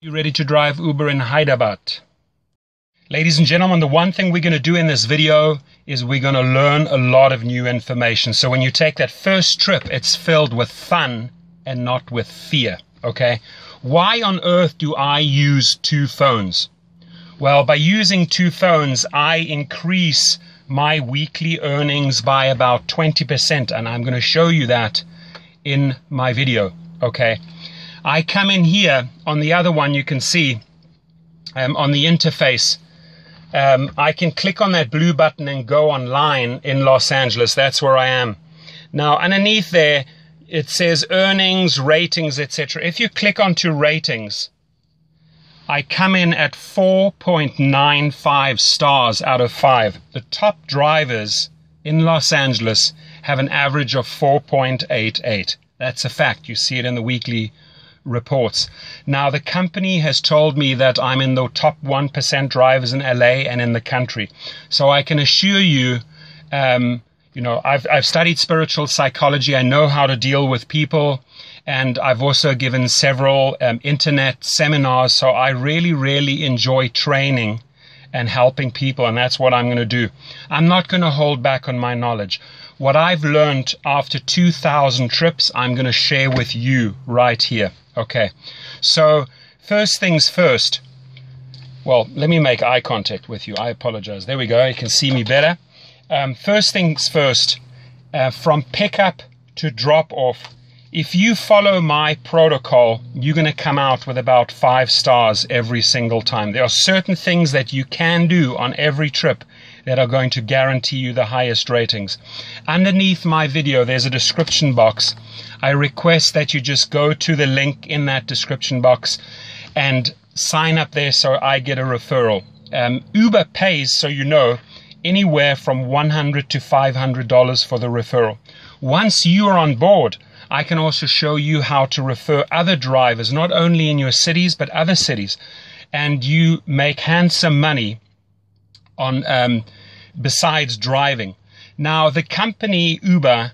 You ready to drive Uber in Hyderabad? Ladies and gentlemen, the one thing we're going to do in this video is we're going to learn a lot of new information. So when you take that first trip, it's filled with fun and not with fear, okay? Why on earth do I use two phones? Well, by using two phones, I increase my weekly earnings by about 20%, and I'm going to show you that in my video, okay? I come in here, on the other one you can see, on the interface, I can click on that blue button and go online in Los Angeles. That's where I am. Now, underneath there, it says earnings, ratings, etc. If you click onto ratings, I come in at 4.95 stars out of 5. The top drivers in Los Angeles have an average of 4.88. That's a fact. You see it in the weekly reports. Now, the company has told me that I'm in the top 1% drivers in LA and in the country. So I can assure you, I've studied spiritual psychology. I know how to deal with people. And I've also given several internet seminars. So I really, really enjoy training and helping people. And that's what I'm going to do. I'm not going to hold back on my knowledge. What I've learned after 2,000 trips, I'm going to share with you right here. Okay, so first things first. Well, let me make eye contact with you. I apologize. There we go. You can see me better. First things first, from pickup to drop off, if you follow my protocol, you're going to come out with about 5 stars every single time. There are certain things that you can do on every trip that are going to guarantee you the highest ratings. Underneath my video, there's a description box. I request that you just go to the link in that description box and sign up there so I get a referral. Uber pays, so you know, anywhere from $100 to $500 for the referral. Once you are on board, I can also show you how to refer other drivers, not only in your cities, but other cities. And you make handsome money on besides driving. Now, the company Uber,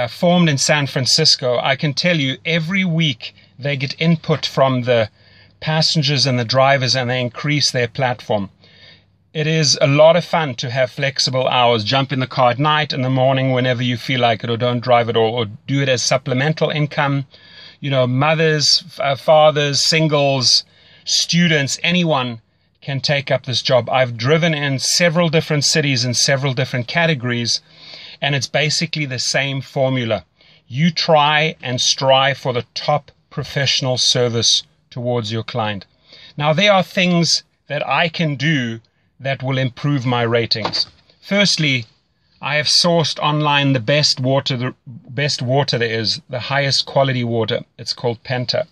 formed in San Francisco, I can tell you every week they get input from the passengers and the drivers, and they increase their platform. It is a lot of fun to have flexible hours. Jump in the car at night, in the morning, whenever you feel like it, or don't drive at all, or do it as supplemental income. You know, mothers, fathers, singles, students, anyone can take up this job. I've driven in several different cities in several different categories, and it's basically the same formula. You try and strive for the top professional service towards your client. Now, there are things that I can do that will improve my ratings. Firstly, I have sourced online the best water there is, the highest quality water. It's called Penta.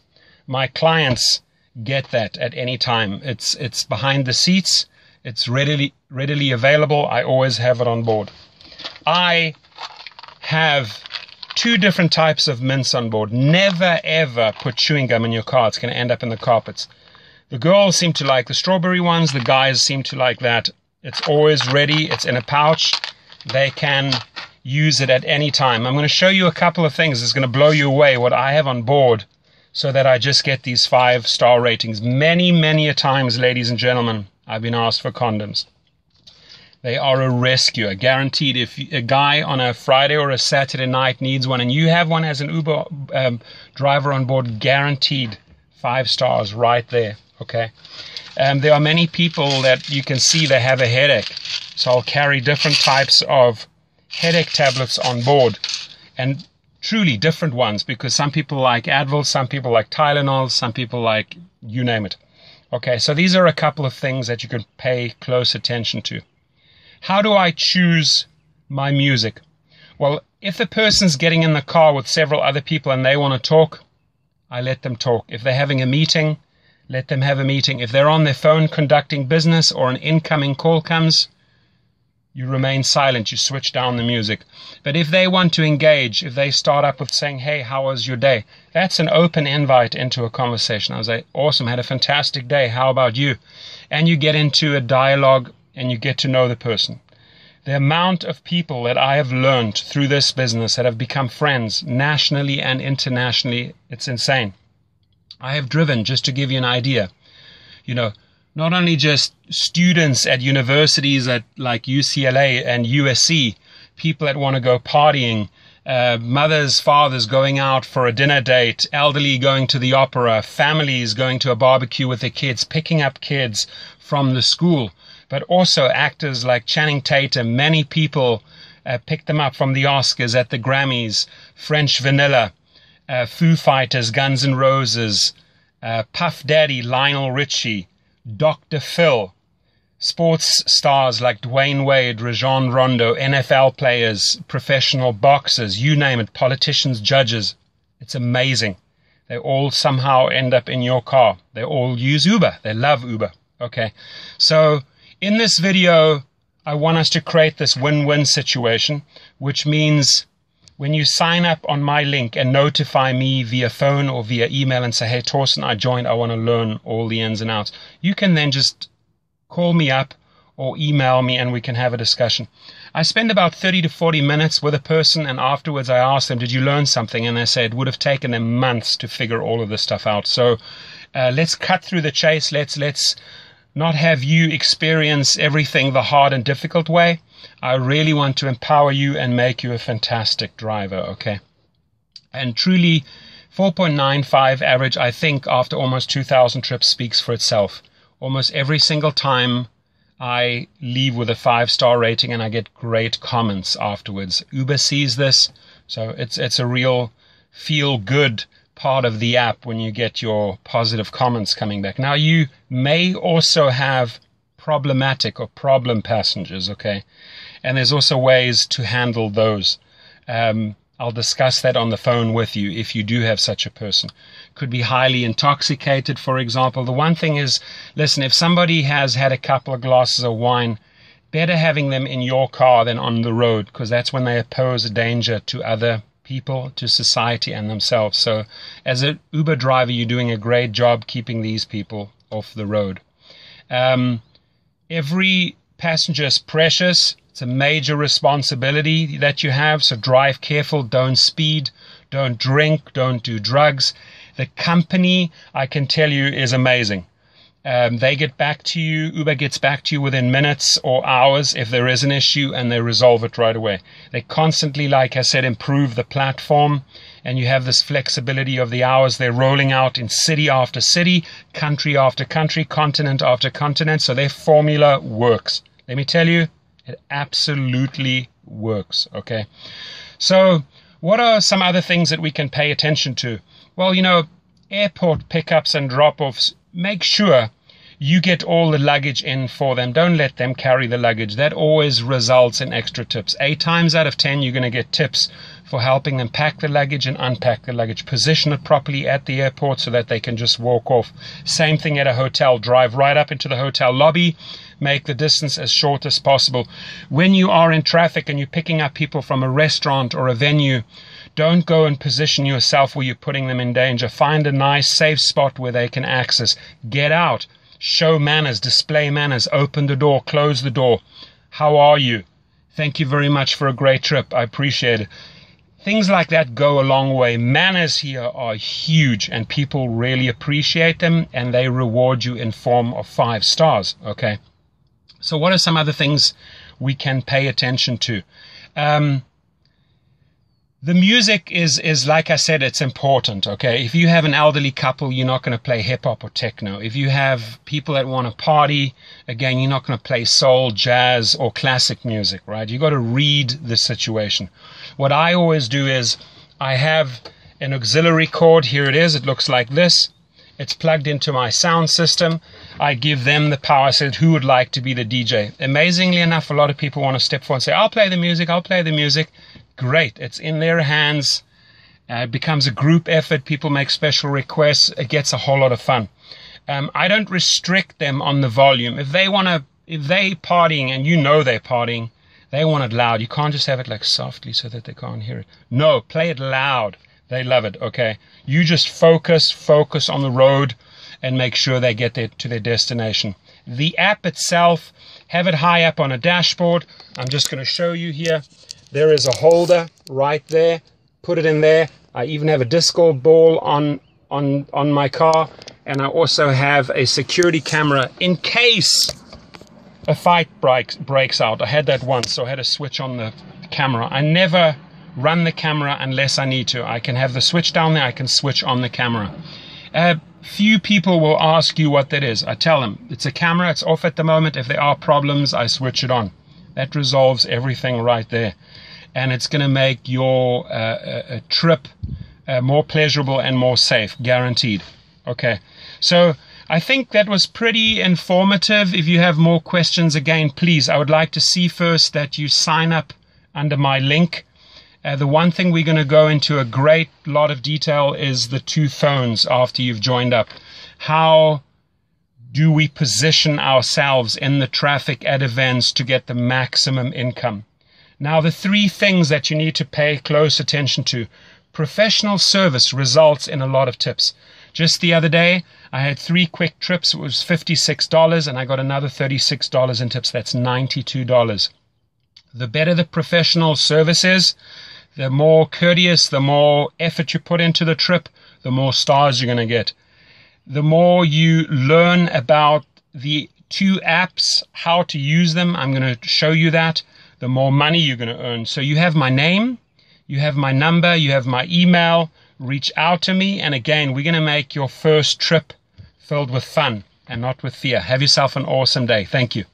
My clients get that at any time. It's behind the seats. It's readily available. I always have it on board. I have 2 different types of mints on board. Never ever put chewing gum in your car. It's going to end up in the carpets. The girls seem to like the strawberry ones. The guys seem to like that. It's always ready. It's in a pouch. They can use it at any time. I'm going to show you a couple of things. It's going to blow you away what I have on board so that I just get these 5-star ratings. Many, many a times, ladies and gentlemen, I've been asked for condoms. They are a rescue, guaranteed. If a guy on a Friday or a Saturday night needs one and you have one as an Uber driver on board, guaranteed 5 stars right there, okay? There are many people that you can see they have a headache. So I'll carry different types of headache tablets on board, and truly different ones, because some people like Advil, some people like Tylenol, some people like you name it. Okay, so these are a couple of things that you can pay close attention to. How do I choose my music? Well, if the person's getting in the car with several other people and they want to talk, I let them talk. If they're having a meeting, let them have a meeting. If they're on their phone conducting business or an incoming call comes, you remain silent, you switch down the music. But if they want to engage, if they start up with saying, hey, how was your day? That's an open invite into a conversation. I was like, awesome, had a fantastic day. How about you? And you get into a dialogue and you get to know the person. The amount of people that I have learned through this business that have become friends nationally and internationally, it's insane. I have driven, just to give you an idea, you know, not only just students at universities at like UCLA and USC, people that want to go partying, mothers, fathers going out for a dinner date, elderly going to the opera, families going to a barbecue with their kids, picking up kids from the school, but also actors like Channing Tatum. Many people picked them up from the Oscars, at the Grammys, French Vanilla, Foo Fighters, Guns N' Roses, Puff Daddy, Lionel Richie, Dr. Phil, sports stars like Dwayne Wade, Rajon Rondo, NFL players, professional boxers, you name it, politicians, judges. It's amazing. They all somehow end up in your car. They all use Uber. They love Uber. Okay. So in this video, I want us to create this win-win situation, which means when you sign up on my link and notify me via phone or via email and say, hey, Torsten, I joined, I want to learn all the ins and outs, you can then just call me up or email me and we can have a discussion. I spend about 30 to 40 minutes with a person, and afterwards I ask them, did you learn something? And they say it would have taken them months to figure all of this stuff out. So let's cut through the chase. Let's not have you experience everything the hard and difficult way. I really want to empower you and make you a fantastic driver, okay? And truly, 4.95 average, I think, after almost 2,000 trips speaks for itself. Almost every single time I leave with a 5-star rating and I get great comments afterwards. Uber sees this, so it's a real feel-good part of the app when you get your positive comments coming back. Now, you may also have problematic or problem passengers, okay? And there's also ways to handle those. I'll discuss that on the phone with you if you do have such a person. Could be highly intoxicated, for example. The one thing is, listen, if somebody has had a couple of glasses of wine, better having them in your car than on the road, because that's when they pose a danger to other people, to society and themselves. So as an Uber driver, you're doing a great job keeping these people off the road. Every passenger is precious. It's a major responsibility that you have, so drive careful, don't speed, don't drink, don't do drugs. The company, I can tell you, is amazing. They get back to you, Uber gets back to you within minutes or hours if there is an issue, and they resolve it right away. They constantly, like I said, improve the platform, and you have this flexibility of the hours they're rolling out in city after city, country after country, continent after continent, so their formula works. Let me tell you, it absolutely works, okay? So what are some other things that we can pay attention to? Well, you know, airport pickups and drop-offs, make sure you get all the luggage in for them. Don't let them carry the luggage. That always results in extra tips. 8 times out of 10, you're going to get tips for helping them pack the luggage and unpack the luggage. Position it properly at the airport so that they can just walk off. Same thing at a hotel. Drive right up into the hotel lobby. Make the distance as short as possible. When you are in traffic and you're picking up people from a restaurant or a venue, don't go and position yourself where you're putting them in danger. Find a nice, safe spot where they can access. Get out. Show manners. Display manners. Open the door. Close the door. How are you? Thank you very much for a great trip. I appreciate it. Things like that go a long way. Manners here are huge, and people really appreciate them, and they reward you in form of 5 stars, okay? So what are some other things we can pay attention to? The music is, like I said, it's important, okay? If you have an elderly couple, you're not going to play hip-hop or techno. If you have people that want to party, again, you're not going to play soul, jazz, or classic music, right? You've got to read the situation. What I always do is I have an auxiliary cord. Here it is. It looks like this. It's plugged into my sound system. I give them the power. I said, who would like to be the DJ? Amazingly enough, a lot of people want to step forward and say, I'll play the music, I'll play the music. Great. It's in their hands. It becomes a group effort. People make special requests. It gets a whole lot of fun. I don't restrict them on the volume. If they partying and you know they're partying, they want it loud. You can't just have it like softly so that they can't hear it. No, play it loud. They love it, okay? You just focus on the road and make sure they get to their destination. The app itself, have it high up on a dashboard. I'm just going to show you here. There is a holder right there. Put it in there. I even have a disco ball on on my car, and I also have a security camera in case a fight breaks out. I had that once, so I had to switch on the camera. I never run the camera unless I need to. I can have the switch down there, I can switch on the camera. Few people will ask you what that is. I tell them, it's a camera, it's off at the moment. If there are problems, I switch it on. That resolves everything right there. And it's going to make your trip more pleasurable and more safe, guaranteed. Okay, so I think that was pretty informative. If you have more questions, again, please, I would like to see first that you sign up under my link. The one thing we're going to go into a great lot of detail is the 2 phones after you've joined up. How do we position ourselves in the traffic at events to get the maximum income? Now, the 3 things that you need to pay close attention to. Professional service results in a lot of tips. Just the other day, I had 3 quick trips. It was $56, and I got another $36 in tips. That's $92. The better the professional service is, the more courteous, the more effort you put into the trip, the more stars you're going to get. The more you learn about the 2 apps, how to use them, I'm going to show you that, the more money you're going to earn. So you have my name, you have my number, you have my email. Reach out to me, and again, we're going to make your first trip filled with fun and not with fear. Have yourself an awesome day. Thank you.